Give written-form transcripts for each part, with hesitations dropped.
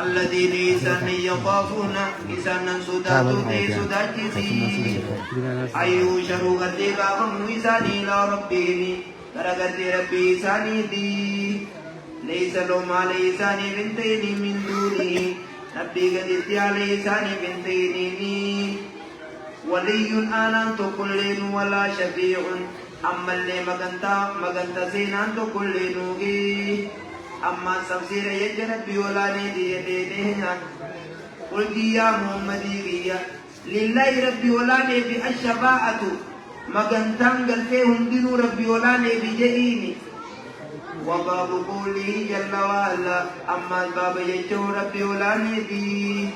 الذين يخافون إسانا صداتو صداتي أيو شرو غدي غافم إساني لا ربهم غرغدي ربي إساني دي ليس لهم على إساني بنتين من دونه ربي غدي على إساني بنتين ولي آنان تقلين ولا شفيع أما اللي مغنتا سينان تقلينوغي أما سبسير يجرب بيولاني دي قل يا محمدي لله ربي ولاني بالشفاعة مغنتان قلتهم دينو ربي ولاني بجئيني وباب قوله جل وعلا أما الباب يجو ربي ولاني دي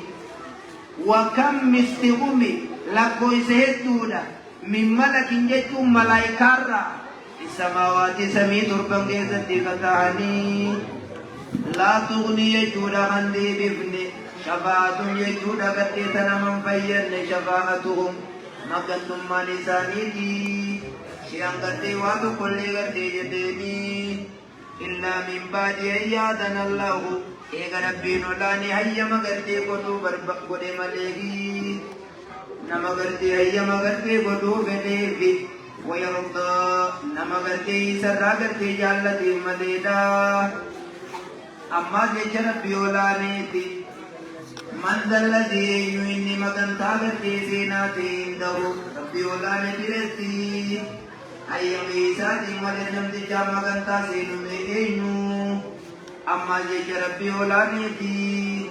وكم مستغمي لكو يسهدونا من ملك جتو ملايكارا السماوات سمي تربم كيست فتعني لا تغني يجودا عندي بابن شفاعة يجودا قتيتنا من فين شفاعتهم مكنتم ما لسانيتي شيئا قتي واتو كل قتي جديني إلا من بعد أن يأذن الله إيقا ربينو لاني هيا مقرتي قدو بربق قدي مليكي نما قرتي هيا مقرتي قدو بديفي ويرضى نما قرتي سرى قرتي جالتي مديدا أما جيش ربي ولانيتي من ذا الذي يؤني مقنتا قرتي سيناتي عنده ربي ولانيتي رتي أيام إيساتي مدنم تجا مقنتا سينو مينو أما جيش ربي ولانيتي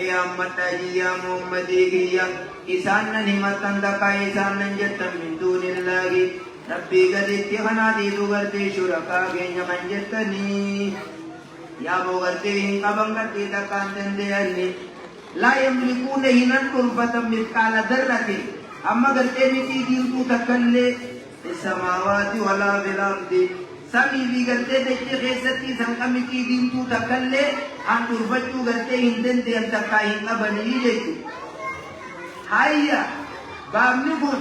يا أمتي يا محمدي إسانا نمتن دقا إسانا جتا من دون الله ربي قد اتخنا دي دوغرتي شركا كينيا من جتني يا بوغرتي قبن قرتي دقا تنديني لا يملكون هنا كرفة مثقال ذرة أما قرتي متي دينتو تكلي السماوات ولا بالأرض سامي بي قرتي دجي خيستي سنقمتي دينتو تكلي أن ترفتو قرتي هندن دي انتقاين أبني جيتو هيا باب نقول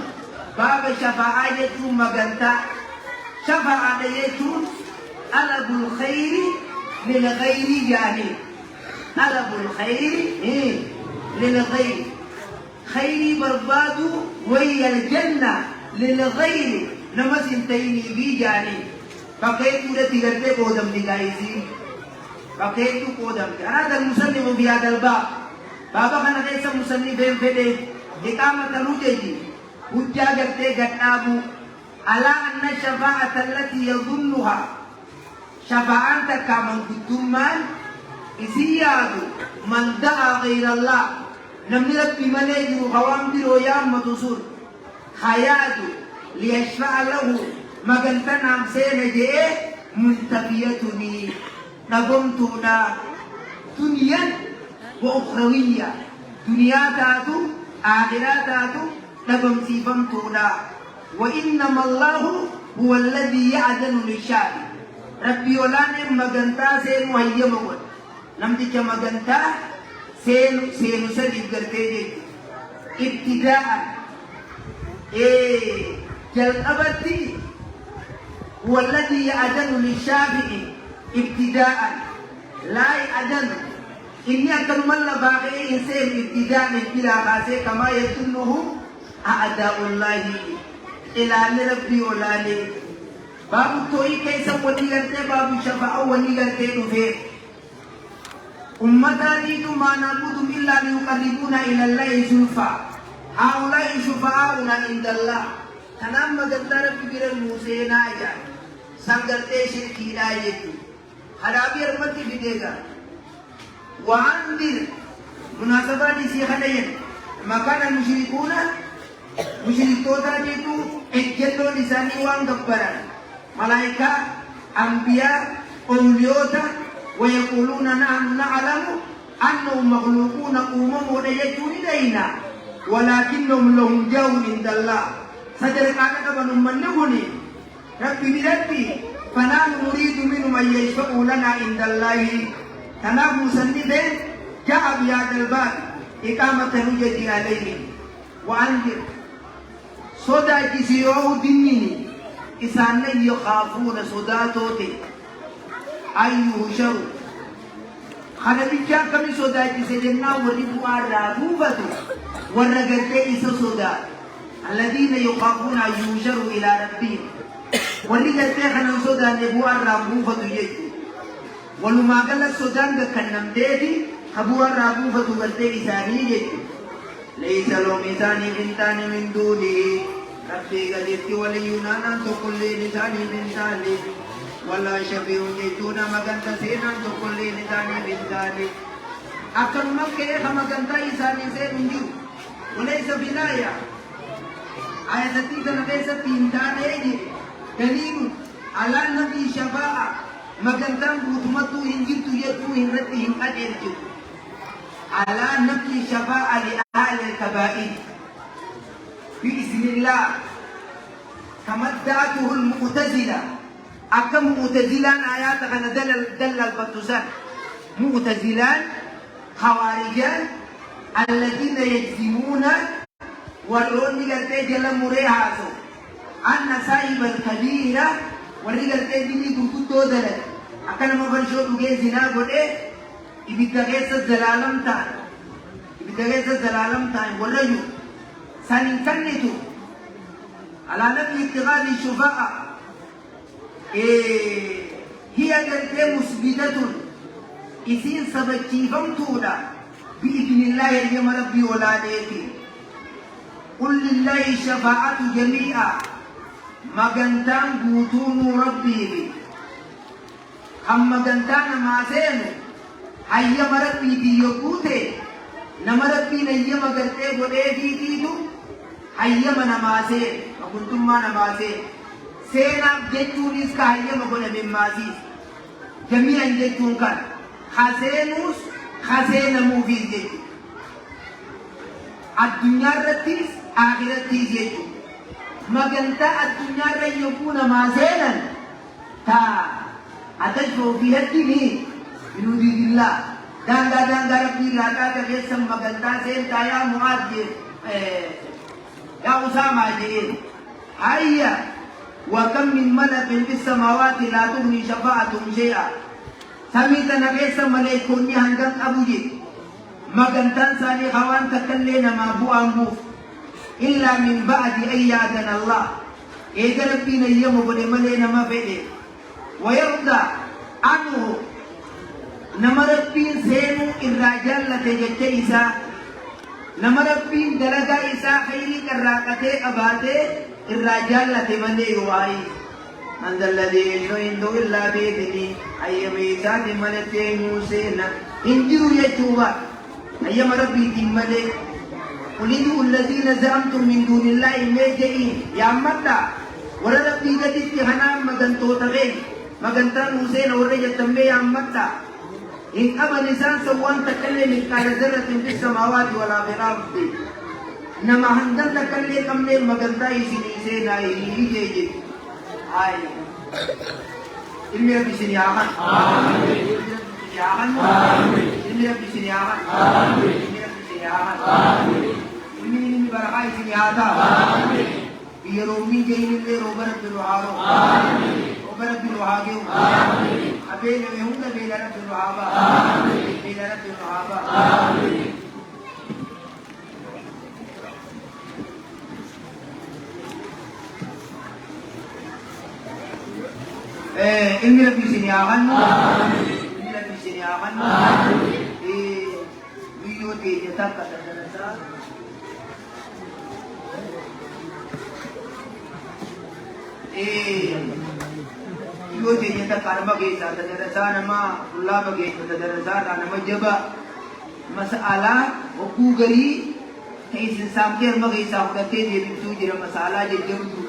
باب شفاعة يتون مغنتا شفاعة يتون ألب الخير للغير يعني ألب الخير للغير خير بربادو وهي الجنة للغير نمس انتيني بي يعني بقيت لتي قرتي قودم نقايزي بقيت قودم أنا هذا المسلم في هذا الباب بابا كان ليس مسلم بين فدي إقامة نوجي وجا قرتي قدابو على أن الشفاعة التي يظنها شفاعة كمن كتمان إسياد من دعا غير الله نمني ربي مليجر خوام ديرو يام مدسور خياته ليشفع له مقلتنا سين جئ منتفيتني نقمتنا دنيا وأخروية دنيا تاتو آخرة تاتو نقم سيفمتنا وإنما الله هو الذي يعدل للشعب ربي ولاني مغنتا سين وهي مول نمتك مغنتا سين سديد قرتي ابتداء جلقبتي هو الذي يعدل للشافع ابتداء لا يعدل إني أكن من باقي إنسان ابتداء من بلا قاسي كما يظنه أعداء الله إلى ربي ولاني باب توي كيس وليغرتي باب شفاعة وليغرتي نفير أمتاني ما نعبد إلا ليقربونا إلى الله زلفى هؤلاء شفعاؤنا عند الله تنام مدد ربي بير الموسينا أجا سنغرتي شركي لا يجو خرابي رمتي بديغا وعنذر مناسبات سيخنين مكان المشركون مشركوتا جيتو اجلو لساني وان غبرا ملائكة أنبياء أوليوتا ويقولون نحن نعلم أنهم مخلوقون أمم يجون إلينا ولكنهم لهم جو عند الله سجل كانك بنم من نغني ربي بربي فنحن نريد منهم أن يشفعوا لنا عند الله تنام مسندين جاء بهذا الباب إقامة الحجة عليهم وأنذر صدى كسيوه ديني إسان يخافون صداتوتي أي يهشروا خنا بيجا كم سودا جسدنا وريبوا الرابوبة ورجعت إيسا سودا الذين يخافون أن يوشروا إلى ربهم ورجعت خنا سودا نبوا الرابوبة يجوا ولما قال سودا كنم ديدي أبوا الرابوبة ورجعت إيساني يجوا ليس له ميزان بنتان من دونه ربي قدرت وليونانا تقول لي لساني بنتان ولا شفيع جيتونا مغنت سينا تقول لي لساني بنتان أكل مكة مغنت إساني سين جو وليس بلايا آية تيجا ليس بنتان يجي دليل على النبي شفاعة مغنت بوتمتو هنجتو يتو هنرتي هنأجرتو على نفي شفاعة لأهل الكبائر بإذن الله كما ادعته المعتزلة أكم معتزلان آيات كان دل البطوسان معتزلان خوارجان الذين يجزمون والرون لغتي جل مريحاسو أن صاحب الكبيرة ورغتي بني كنتو دلت أكن مبنشو دوغي زنا غدي ibidagesa zalalam tan walayu sanin kannitu ala nabi ittighadi shufa'a hiya galte musbidatun isin sabaki famtuda bi idnillahi ya rabbi wala dayati qul lillahi shafa'atu jami'a magantan butunu rabbi amma gantana masenu أيام ربي ديوكوته نما ربي نيام أغرتي بودي ديتو أيام نمازه وكنتم ما نمازه سينا جيتون إسكا أيام أقول من مازيس جميعا جيتون كان خاسينوس خاسين موفيز جيتو الدنيا رتيس آخرتيس جيتو مغنتا الدنيا ريكون مازينا تا أتجفو فيها الدنيا بنود الله دانغا ربي لاتا كيسم مغنتا سين تايا معاذ يا أسامة جين هيا وكم من ملك في السماوات لا تغني شفاعتهم شيئا سميت نكيسم ملائكوني هنغن أبو جي مغنتا سالي خوان تكلينا ما بو أنبوف إلا من بعد أن يأذن الله إذا ربي نيم بني ملينا ما فيدي ويرضى عنه نمربين سينو الرجال لتجت إسا نمربين درجة إسا خيري كراكته أباته الرجال لتمنى يواي عند الذي يشهد إلا بإذنه أيام إسا تمنى موسينا إنجرو يتوبا أيام ربي تمنى قلدوا الذين زعمتم من دون الله ميجئين يا مدى ورد ربي قد اتهنا مغن توتغين مغن تان موسينا ورجة تنبي يا مدى إن أبا لسان سوان تكلم مثقال ذرة في السماوات ولا في الأرض نما هندل تكلم كم نيل مغنتا يسينا يجي هاي إلمي ربي سنياغان آمين إلمي ربي سنياغان آمين إلمي ربي سنياغان آمين إلمي برقاي سنياغا آمين يرومي جاين اللي روبرت بالوحارو آمين رب الوهابي آمين أبين يهون بين رب الوهابا آمين بين رب الوهابا آمين إني ربي سنياغن آمين إني ربي سنياغن آمين بيوتي جتاك تدرسا yoo jeenye takka nama geessaa tadarasaa nama qullaaba geessa tadarasaa nama jaba mas'alaa hogguu garii ta'isiin saamtee harma geessaa fudhattee deebiftuu jira mas'alaa jajjabdu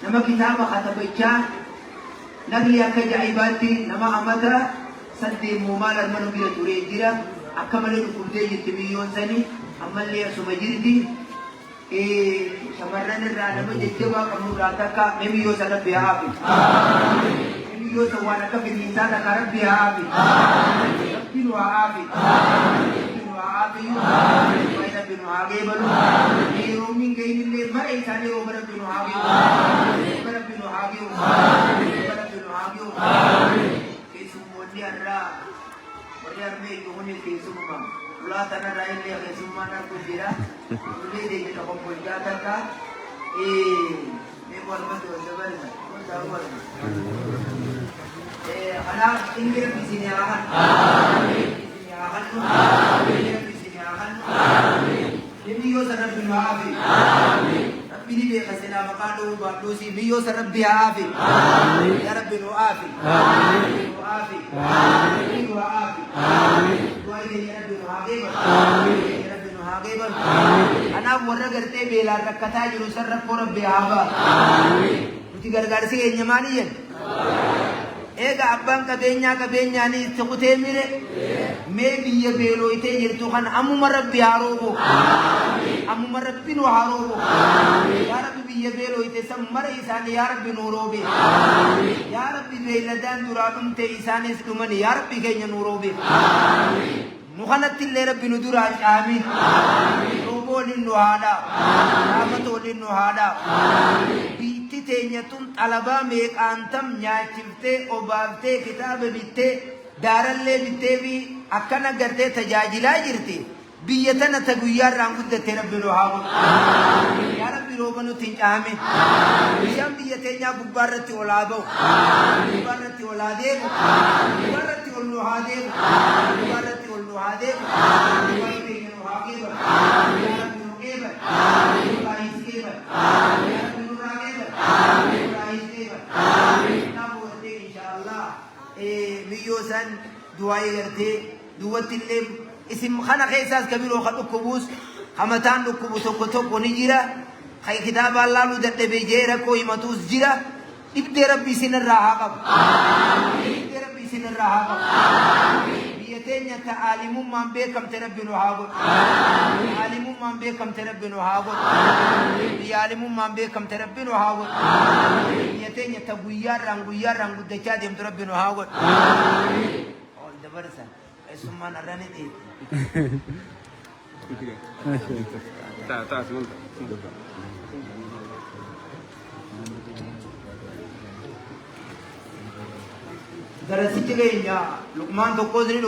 nama kitaaba katabachaa nagli akka ajaa'ibaatti nama amata saddeemmoo maal armanu bira turee jira akka malee dhukkubdee jirti biyyoon sani ammallee asuma jirti shamarran irraa nama jajjabaa qabnurraa takka biyyoo sana rabbi haa haafi biyyoo sana waan akka firiinsaa takka rabbi haa haafi rabbi nu haa haafi rabbi nu haa haafi wayi rabbi nu haa geebalu yeroomin gayinillee mara isaanii rooba rabbi nu haa geebu rooba rabbi nu haa geebu rooba rabbi nu haa geebu keessummoonni irraa warri أرمي يقولي في سمما ولا تنا رأي لي في سمما نركو جرا ولي دي تقوم بجاتك ميقول بدو زبالنا أنا إنجيل في سنة آخر آمين في سنة آخر آمين ميو سرب بالعافية آمين ربي نبي خسنا مقالو بردوسي ميو سرب بالعافية آمين يا رب العافية آمين العافية آمين العافية آمين وإلى يا رب العافية آمين يا رب العافية آمين أنا ورا करते बेला रखता है जो सर रखो रब बिहावा आमीन मुझे घर से ये न्यामानी है एक अब्बां का बेन्या नहीं चुकते मेरे मैं भी ये बेलो इते ये तो खान अम्मू मरब बिहारो को अम्मू मरब पिनो हारो को यार अभी भी ये बेलो इते सब मरे इंसान यार अभी नूरो भी यार अभी बेलदान दुरागम ते इंसान इस कुमन यार अभी के नूरो भी मुखानत तिल्ले रब्बी नुदुरान आमीन रोबोलिन नुहादा रामतोलिन नुहादा बीती तेन्यतुन तलबा मेक आंतम न्याचिफ्ते ओबावते किताब बिते दारल्ले बिते भी अक्कना करते तजाजिला जिरती बियतना तगुयार रांगुद ते रब्बी रोहाबो या रब्बी रोबनु तिन आमीन बियम बियतेन्या गुब्बारती ओलादो गुब्बारती ओलादे गुब्बारती ओलुहादे गुब्बारती هذا ويبين هاجبا يربي نقيبا يرايس كيبا يربي نراجبا يرايس كيبا نبوة إن شاء الله ميوسن دعاء करते दुवत اللي اسم خنا خيساس كبير وخلو كبوس خمتان لو كبوس وكتو كوني جرا خي كتاب الله لو دت بيجيرا کوئی متوس جرا ابد ربي سن الرهاب ابد ربي سن الرهاب تينيا تعاليم من بكم تربينه هاقول تعاليم من بكم تربينه هاقول تعاليم من بكم تربينه هاقول يتينيا تبويار رانغ دجاج يم تربينه هاقول all the versa اسمه نراني دي تا سمون درسي تيجي يا لقمان تو كوزني